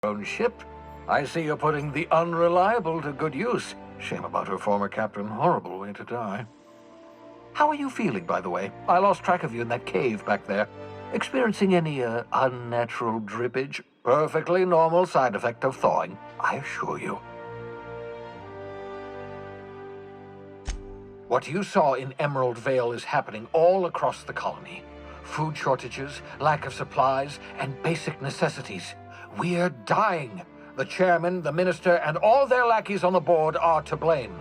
own ship. I see you're putting the unreliable to good use. Shame about her former captain. Horrible way to die. How are you feeling, by the way? I lost track of you in that cave back there. Experiencing any, unnatural drippage? Perfectly normal side effect of thawing, I assure you. What you saw in Emerald Vale is happening all across the colony. Food shortages, lack of supplies, and basic necessities. We're dying. The chairman, the minister, and all their lackeys on the board are to blame.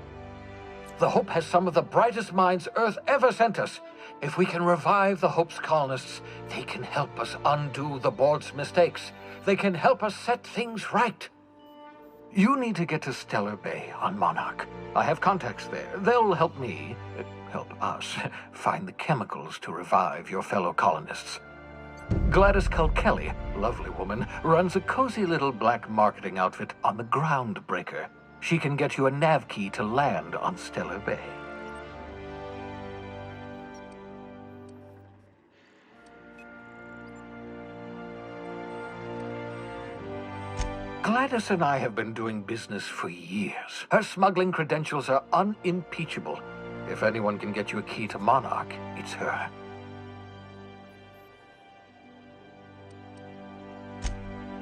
The Hope has some of the brightest minds Earth ever sent us. If we can revive the Hope's colonists, they can help us undo the board's mistakes. They can help us set things right. You need to get to Stellar Bay on Monarch. I have contacts there. They'll help me, help us, find the chemicals to revive your fellow colonists. Gladys Culkelly, lovely woman, runs a cozy little black marketing outfit on the Groundbreaker. She can get you a nav key to land on Stellar Bay. Gladys and I have been doing business for years. Her smuggling credentials are unimpeachable. If anyone can get you a key to Monarch, it's her.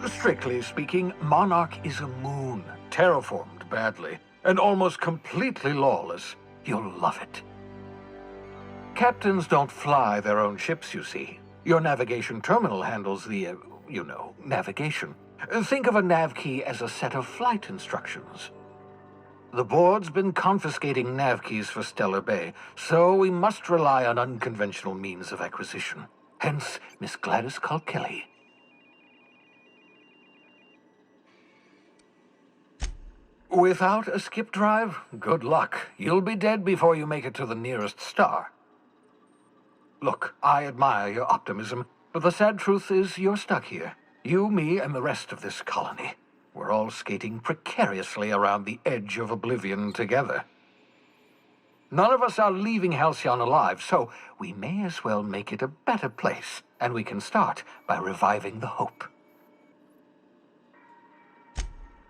Strictly speaking, Monarch is a moon, terraformed badly, and almost completely lawless. You'll love it. Captains don't fly their own ships, you see. Your navigation terminal handles the, navigation. Think of a nav key as a set of flight instructions. The board's been confiscating nav keys for Stellar Bay, so we must rely on unconventional means of acquisition. Hence, Miss Gladys Culkelly. Without a skip drive, good luck. You'll be dead before you make it to the nearest star. Look, I admire your optimism, but the sad truth is you're stuck here. You, me, and the rest of this colony. We're all skating precariously around the edge of oblivion together. None of us are leaving Halcyon alive, so we may as well make it a better place, and we can start by reviving the Hope.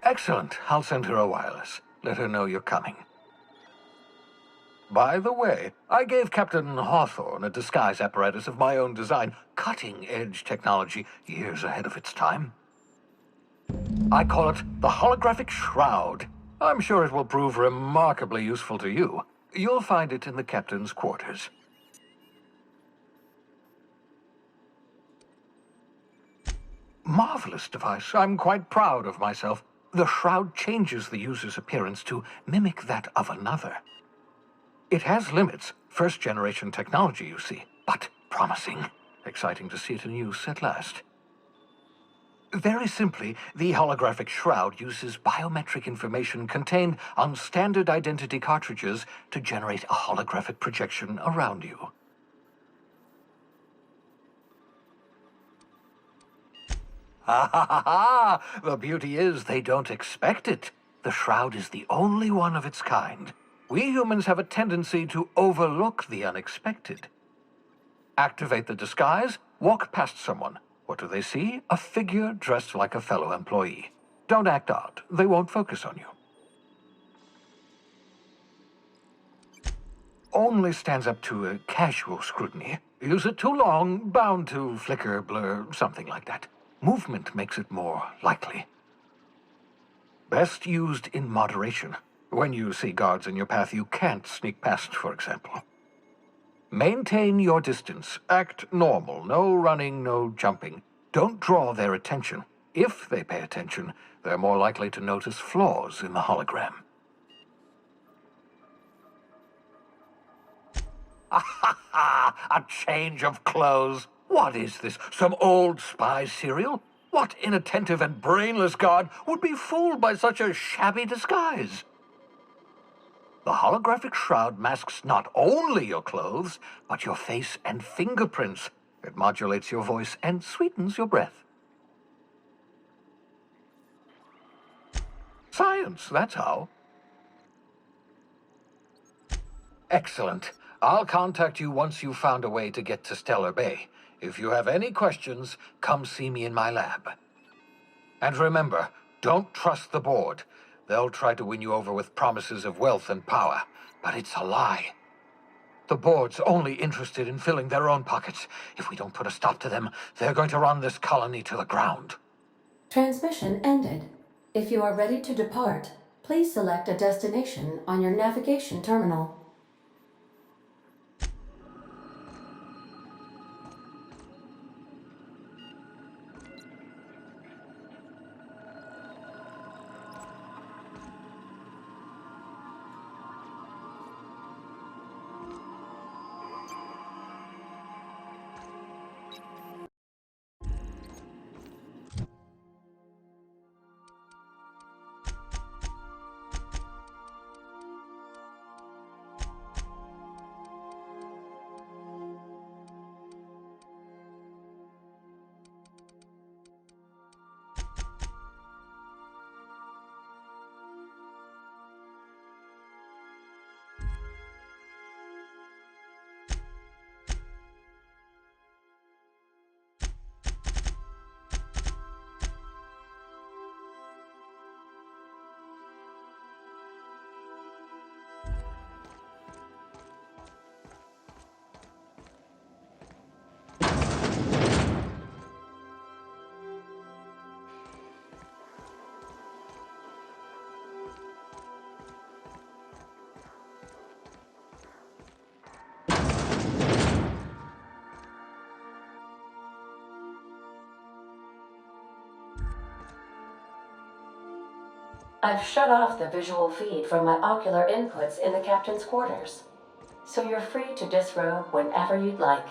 Excellent. I'll send her a wireless. Let her know you're coming. By the way, I gave Captain Hawthorne a disguise apparatus of my own design, cutting-edge technology, years ahead of its time. I call it the Holographic Shroud. I'm sure it will prove remarkably useful to you. You'll find it in the captain's quarters. Marvelous device. I'm quite proud of myself. The shroud changes the user's appearance to mimic that of another. It has limits, first-generation technology, you see, but promising. Exciting to see it in use at last. Very simply, the holographic shroud uses biometric information contained on standard identity cartridges to generate a holographic projection around you. Ha ha ha ha! The beauty is they don't expect it. The shroud is the only one of its kind. We humans have a tendency to overlook the unexpected. Activate the disguise, walk past someone. What do they see? A figure dressed like a fellow employee. Don't act odd. They won't focus on you. Only stands up to a casual scrutiny. Use it too long, bound to flicker, blur, something like that. Movement makes it more likely. Best used in moderation. When you see guards in your path you can't sneak past, for example. Maintain your distance. Act normal. No running, no jumping. Don't draw their attention. If they pay attention, they're more likely to notice flaws in the hologram. Ah ha ha! A change of clothes. What is this? Some old spy serial? What inattentive and brainless guard would be fooled by such a shabby disguise? The holographic shroud masks not only your clothes, but your face and fingerprints. It modulates your voice and sweetens your breath. Science, that's how. Excellent. I'll contact you once you've found a way to get to Stellar Bay. If you have any questions, come see me in my lab. And remember, don't trust the board. They'll try to win you over with promises of wealth and power, but it's a lie. The board's only interested in filling their own pockets. If we don't put a stop to them, they're going to run this colony to the ground. Transmission ended. If you are ready to depart, please select a destination on your navigation terminal. I've shut off the visual feed from my ocular inputs in the captain's quarters, so you're free to disrobe whenever you'd like.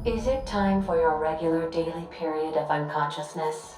Is it time for your regular daily period of unconsciousness?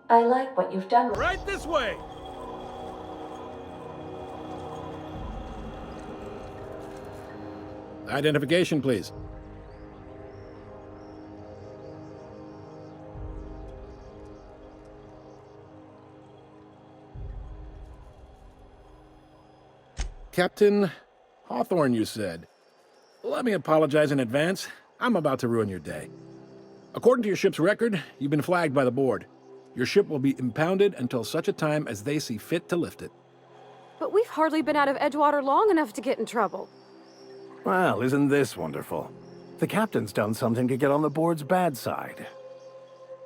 I like what you've done. Right this way! Identification, please. Captain Hawthorne, you said. Let me apologize in advance. I'm about to ruin your day. According to your ship's record, you've been flagged by the board. Your ship will be impounded until such a time as they see fit to lift it. But we've hardly been out of Edgewater long enough to get in trouble. Well, isn't this wonderful? The captain's done something to get on the board's bad side.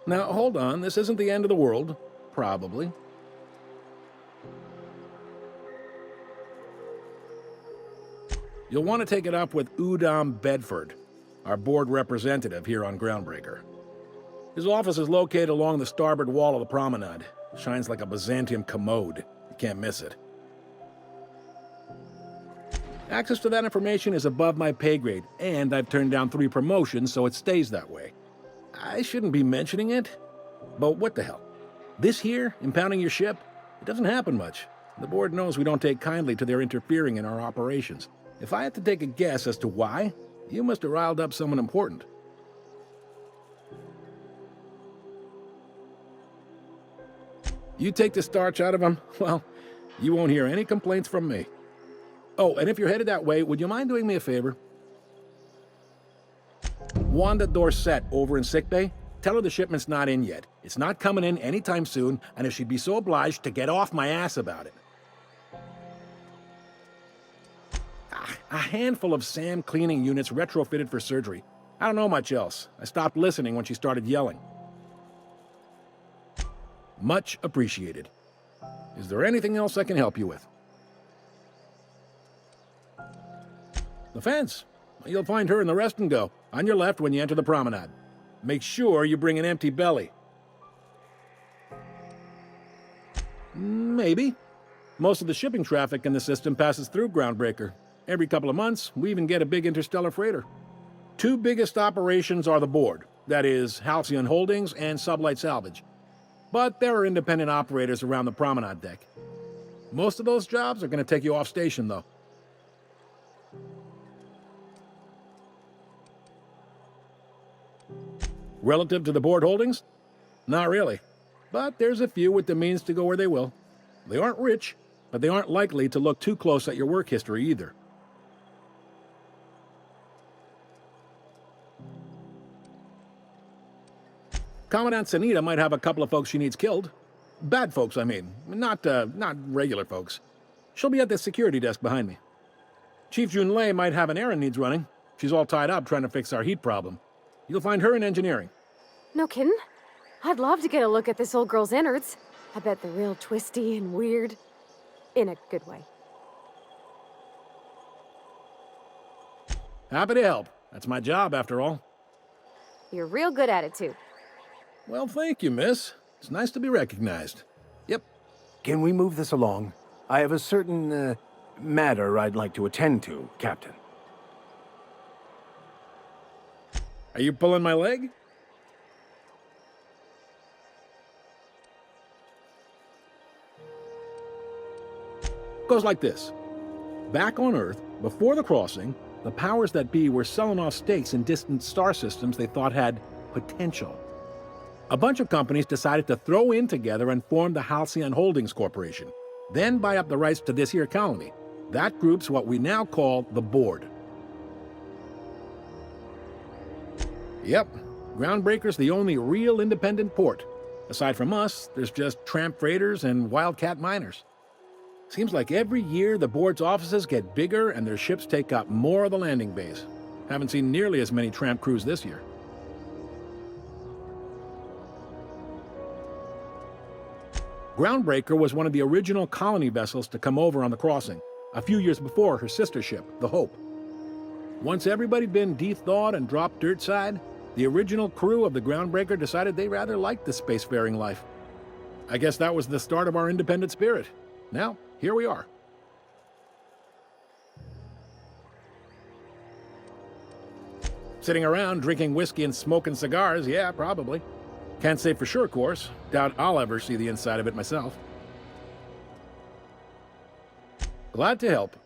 Now, hold on. This isn't the end of the world. Probably. You'll want to take it up with Udom Bedford, our board representative here on Groundbreaker. His office is located along the starboard wall of the promenade. Shines like a Byzantium commode. You can't miss it. Access to that information is above my pay grade, and I've turned down 3 promotions, so it stays that way. I shouldn't be mentioning it, but what the hell? This here, impounding your ship, it doesn't happen much. The board knows we don't take kindly to their interfering in our operations. If I had to take a guess as to why, you must have riled up someone important. You take the starch out of them, well, you won't hear any complaints from me. Oh, and if you're headed that way, would you mind doing me a favor? Wanda Dorset over in sickbay, tell her the shipment's not in yet. It's not coming in anytime soon, and if she'd be so obliged to get off my ass about it. A handful of SAM cleaning units retrofitted for surgery. I don't know much else. I stopped listening when she started yelling. Much appreciated. Is there anything else I can help you with? The fence. You'll find her in the rest and go, on your left when you enter the promenade. Make sure you bring an empty belly. Maybe. Most of the shipping traffic in the system passes through Groundbreaker. Every couple of months, we even get a big interstellar freighter. Two biggest operations are the board, that is, Halcyon Holdings and Sublight Salvage. But there are independent operators around the promenade deck. Most of those jobs are going to take you off station, though. Relative to the board holdings? Not really. But there's a few with the means to go where they will. They aren't rich, but they aren't likely to look too close at your work history either. Commandant Sanita might have a couple of folks she needs killed. Bad folks, I mean. Not regular folks. She'll be at the security desk behind me. Chief Junlei might have an errand needs running. She's all tied up trying to fix our heat problem. You'll find her in engineering. No kidding? I'd love to get a look at this old girl's innards. I bet they're real twisty and weird. In a good way. Happy to help. That's my job, after all. You're real good at it, too. Well, thank you, miss. It's nice to be recognized. Yep. Can we move this along? I have a certain, matter I'd like to attend to, Captain. Are you pulling my leg? Goes like this. Back on Earth, before the crossing, the powers that be were selling off stakes in distant star systems they thought had potential. A bunch of companies decided to throw in together and form the Halcyon Holdings Corporation, then buy up the rights to this here colony. That group's what we now call the Board. Yep, Groundbreaker's the only real independent port. Aside from us, there's just tramp freighters and wildcat miners. Seems like every year the Board's offices get bigger and their ships take up more of the landing bays. Haven't seen nearly as many tramp crews this year. Groundbreaker was one of the original colony vessels to come over on the crossing, a few years before her sister ship, the Hope. Once everybody'd been de-thawed and dropped dirtside, the original crew of the Groundbreaker decided they rather liked the spacefaring life. I guess that was the start of our independent spirit. Now, here we are. Sitting around drinking whiskey and smoking cigars, yeah, probably. Can't say for sure, of course. Doubt I'll ever see the inside of it myself. Glad to help.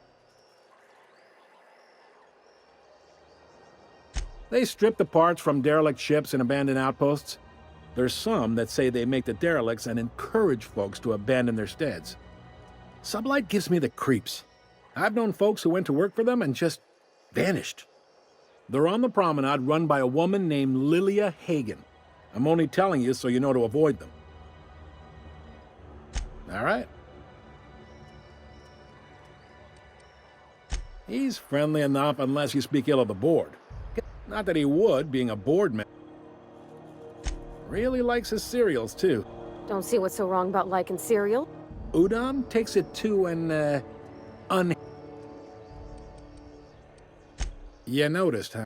They strip the parts from derelict ships and abandoned outposts. There's some that say they make the derelicts and encourage folks to abandon their steads. Sublight gives me the creeps. I've known folks who went to work for them and just vanished. They're on the promenade run by a woman named Lilia Hagen. I'm only telling you so you know to avoid them. All right. He's friendly enough unless you speak ill of the Board. Not that he would, being a board member. Really likes his cereals, too. Don't see what's so wrong about liking cereal. Udon takes it to an, You noticed, huh?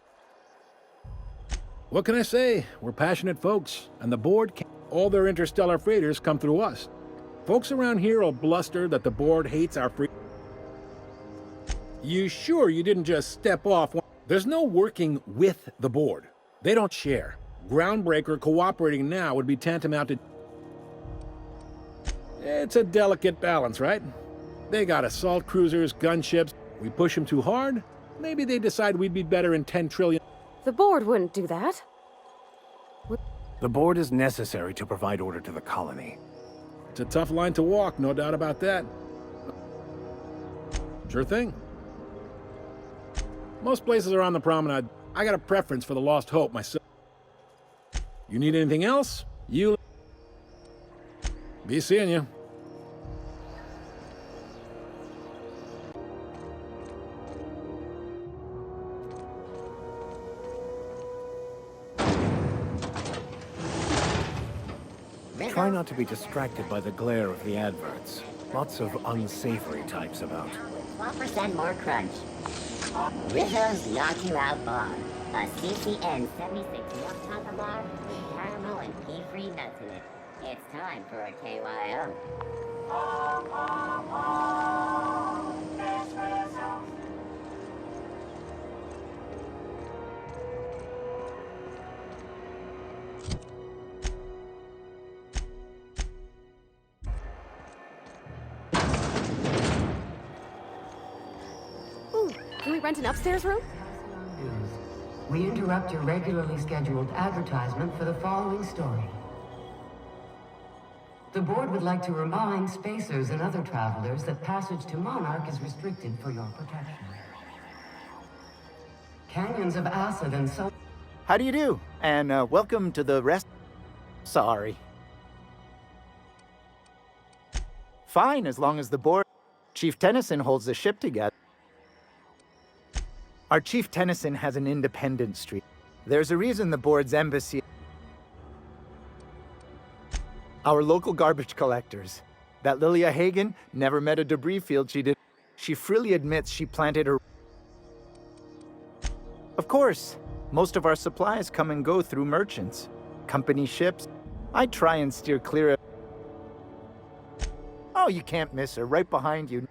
What can I say? We're passionate folks, and the Board can't. All their interstellar freighters come through us. Folks around here will bluster that the Board hates our free. You sure you didn't just step off? There's no working with the Board. They don't share. Groundbreaker cooperating now would be tantamount to... It's a delicate balance, right? They got assault cruisers, gunships. We push them too hard, maybe they decide we'd be better in 10 trillion... The Board wouldn't do that. The Board is necessary to provide order to the colony. It's a tough line to walk, no doubt about that. Sure thing. Most places are on the promenade. I got a preference for the Lost Hope myself. You need anything else? You... Be seeing you. Try not to be distracted by the glare of the adverts. Lots of unsavory types about. 12% more crunch. Rizzo's Knock You Out Bar. A CCN 76 milk chocolate bar with caramel and pea-free nuts in it. It's time for a KYO. Ooh, can we rent an upstairs room? We interrupt your regularly scheduled advertisement for the following story. The board would like to remind spacers and other travelers that passage to Monarch is restricted for your protection. Canyons of acid and sun. How do you do? And welcome to the rest. Sorry. Fine, as long as the board. Chief Tennyson holds the ship together. Our Chief Tennyson has an independent streak. There's a reason the board's embassy. Our local garbage collectors. That Lilia Hagen never met a debris field she did. She freely admits she planted her. Of course, most of our supplies come and go through merchants. Company ships. I try and steer clear of. Oh, you can't miss her, right behind you.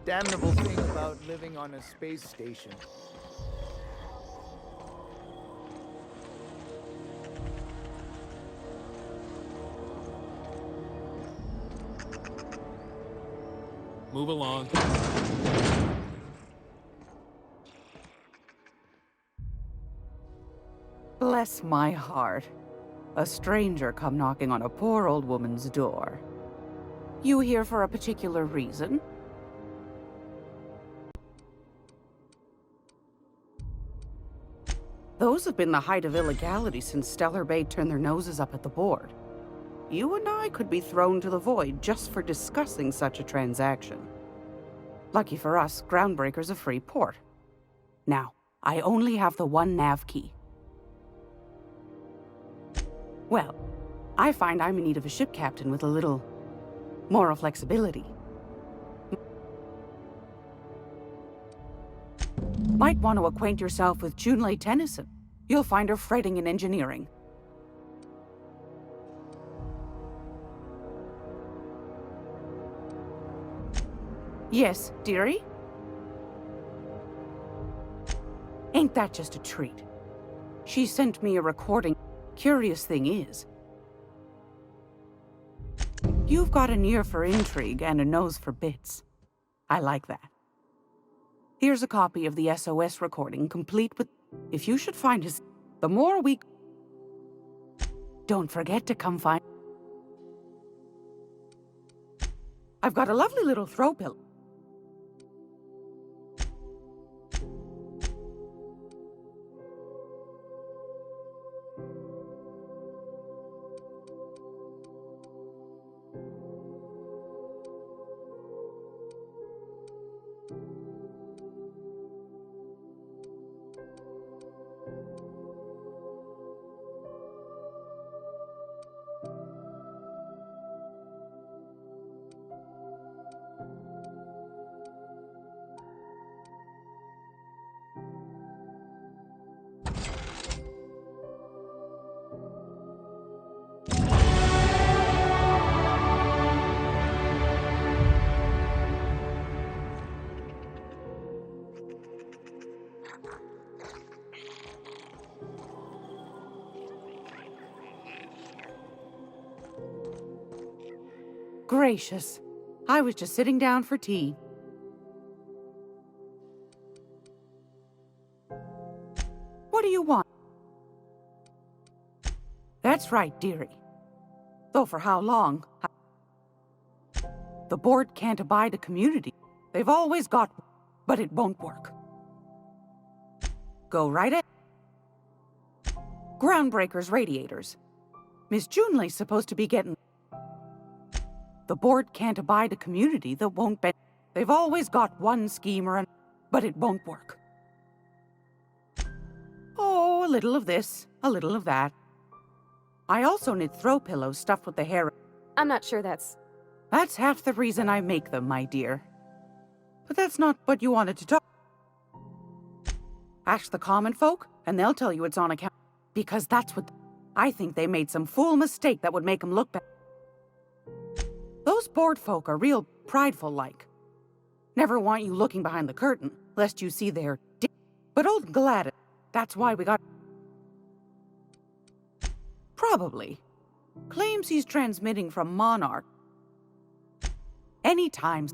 Damnable thing about living on a space station. Move along. Bless my heart. A stranger come knocking on a poor old woman's door. You here for a particular reason? Those have been the height of illegality since Stellar Bay turned their noses up at the board. You and I could be thrown to the void just for discussing such a transaction. Lucky for us, Groundbreaker's a free port. Now, I only have the one nav key. Well, I find I'm in need of a ship captain with a little moral flexibility. Might want to acquaint yourself with Junlei Tennyson. You'll find her fretting in engineering. Yes, dearie? Ain't that just a treat? She sent me a recording. Curious thing is, you've got an ear for intrigue and a nose for bits. I like that. Here's a copy of the SOS recording, complete with... If you should find his... The more we... Don't forget to come find... I've got a lovely little throw pillow. Gracious. I was just sitting down for tea. What do you want? That's right, dearie. Though for how long? The board can't abide a community. They've always got... But it won't work. Go right ahead. Groundbreaker's radiators. Miss Junlei's supposed to be getting... The board can't abide a community that won't bend. They've always got one scheme but it won't work. Oh, a little of this, a little of that. I also knit throw pillows stuffed with the hair. I'm not sure that's... That's half the reason I make them, my dear. But that's not what you wanted to talk. Ask the common folk, and they'll tell you it's on account. Because that's what... I think they made some fool mistake that would make them look bad. Those board folk are real prideful-like. Never want you looking behind the curtain, lest you see their But old Gladys, that's why we got... Probably. Claims he's transmitting from Monarch. Anytime...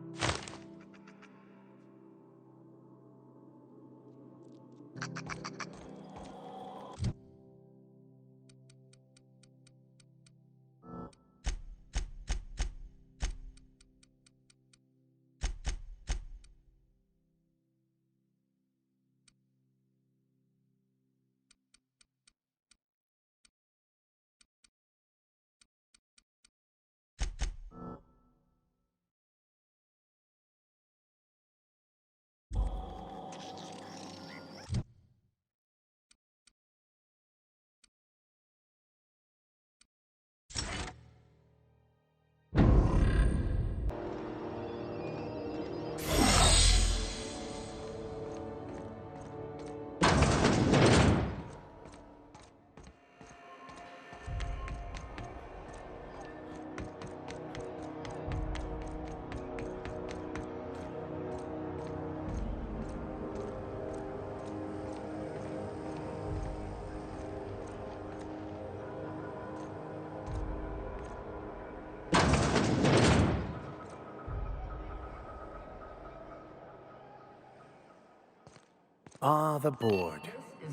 Ah, the board.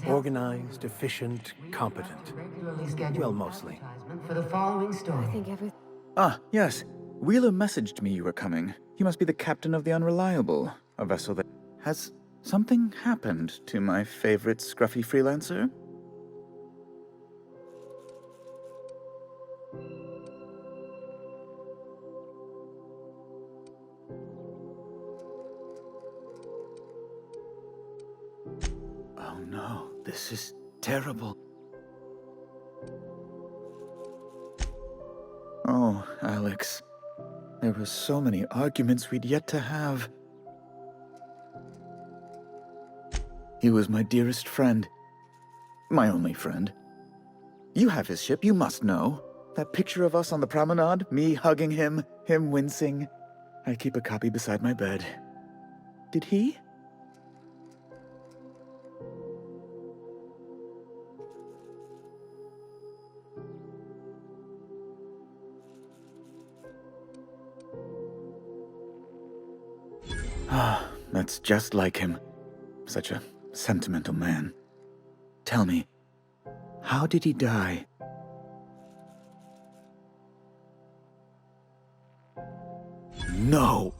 Organized, efficient, competent. Well, mostly. For the following story. I think everything... Ah, yes. Wheeler messaged me you were coming. He must be the captain of the Unreliable, a vessel that... Has something happened to my favorite scruffy freelancer? Oh no, this is terrible. Oh, Alex. There were so many arguments we'd yet to have. He was my dearest friend. My only friend. You have his ship, you must know. That picture of us on the promenade, me hugging him, him wincing. I keep a copy beside my bed. Did he? Ah, that's just like him. Such a sentimental man. Tell me, how did he die? No!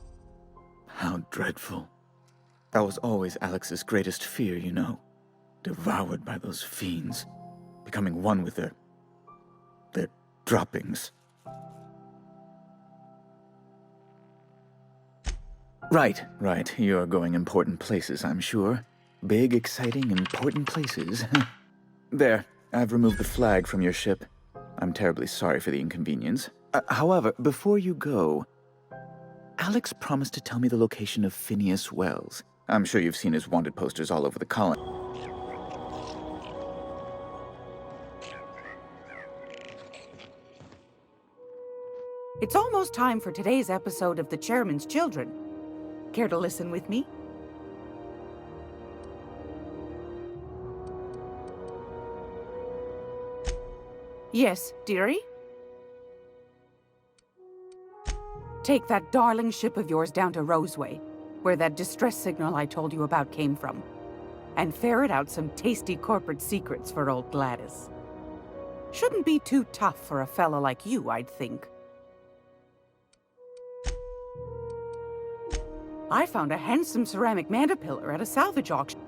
How dreadful. That was always Alex's greatest fear, you know. Devoured by those fiends. Becoming one with their droppings. Right. You're going important places, I'm sure. Big, exciting, important places. There, I've removed the flag from your ship. I'm terribly sorry for the inconvenience. However, before you go, Alex promised to tell me the location of Phineas Wells. I'm sure you've seen his wanted posters all over the colony. It's almost time for today's episode of The Chairman's Children. Care to listen with me? Yes, dearie? Take that darling ship of yours down to Roseway, where that distress signal I told you about came from, and ferret out some tasty corporate secrets for old Gladys. Shouldn't be too tough for a fella like you, I'd think. I found a handsome ceramic mandapillar at a salvage auction.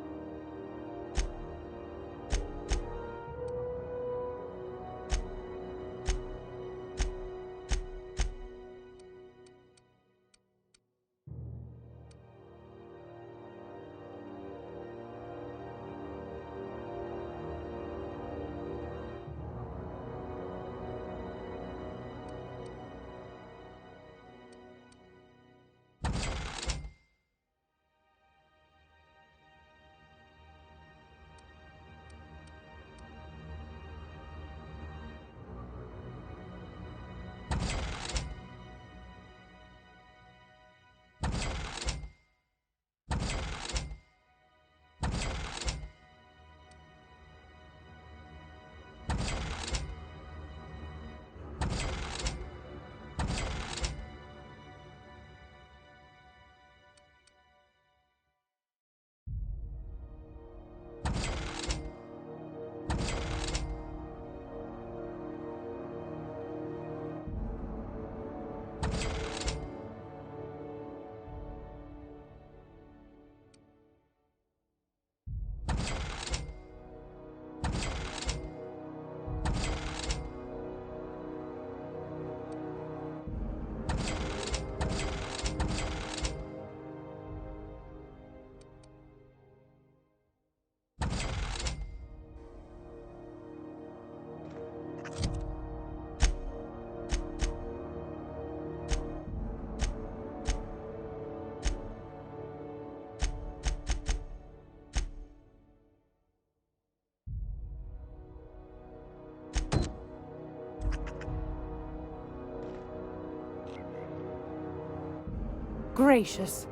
gracious.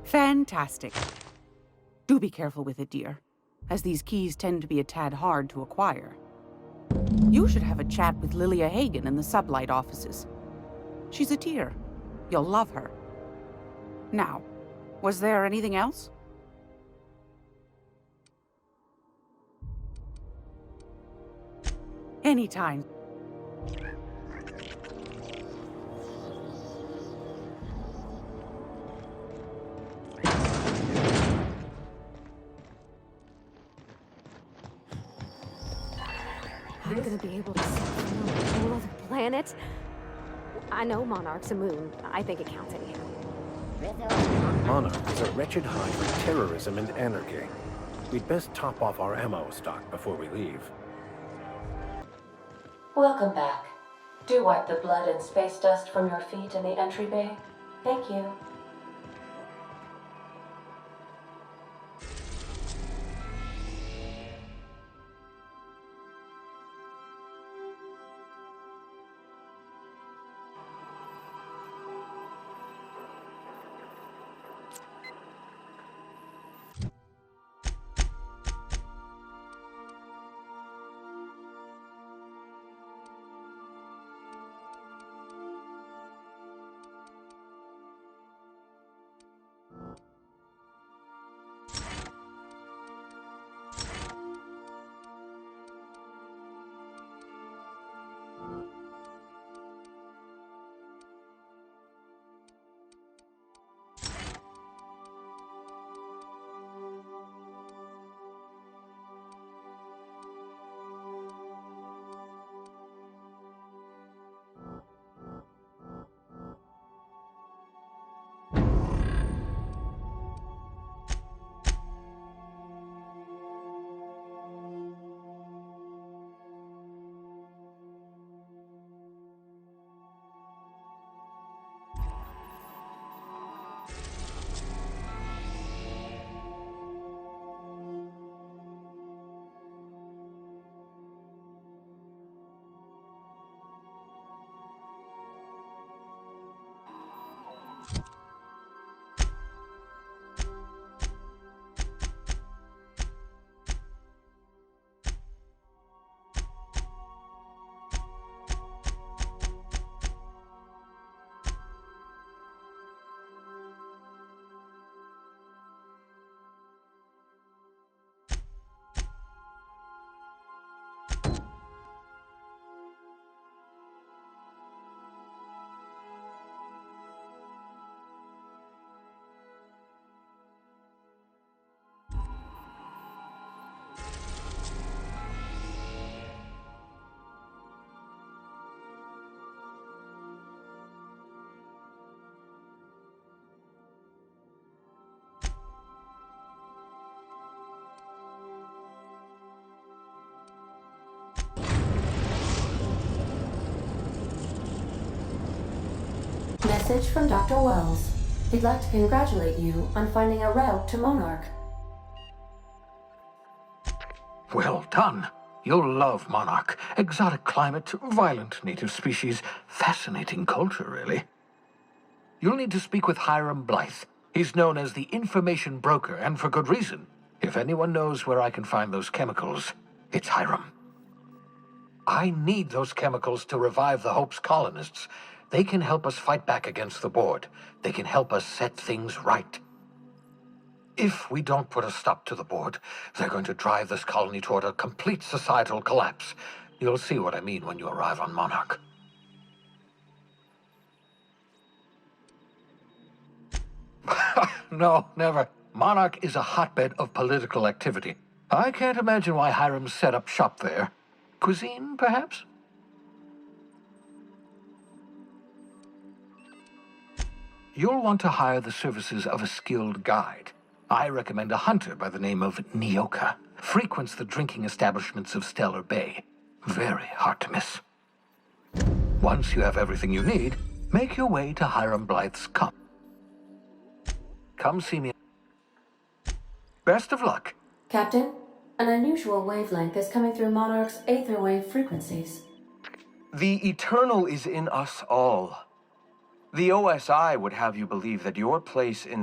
Fantastic. Do be careful with it, dear, as these keys tend to be a tad hard to acquire. You should have a chat with Lilia Hagen in the Sublight offices. She's a dear. You'll love her. Now, was there anything else? Anytime. I'm gonna be able to see from a whole other planet. I know Monarch's a moon. I think it counts anyhow. Monarch is a wretched hive of terrorism and anarchy. We'd best top off our ammo stock before we leave. Welcome back. Do wipe the blood and space dust from your feet in the entry bay. Thank you. Message from Dr. Wells. He'd like to congratulate you on finding a route to Monarch. Well done. You'll love Monarch. Exotic climate, violent native species, fascinating culture, really. You'll need to speak with Hiram Blythe. He's known as the information broker, and for good reason. If anyone knows where I can find those chemicals, it's Hiram. I need those chemicals to revive the Hope's colonists. They can help us fight back against the Board. They can help us set things right. If we don't put a stop to the Board, they're going to drive this colony toward a complete societal collapse. You'll see what I mean when you arrive on Monarch. No, never. Monarch is a hotbed of political activity. I can't imagine why Hiram set up shop there. Cuisine, perhaps? You'll want to hire the services of a skilled guide. I recommend a hunter by the name of Nyoka. Frequents the drinking establishments of Stellar Bay. Very hard to miss. Once you have everything you need, make your way to Hiram Blythe's camp. Come see me. Best of luck. Captain, an unusual wavelength is coming through Monarch's aether wave frequencies. The eternal is in us all. The OSI would have you believe that your place in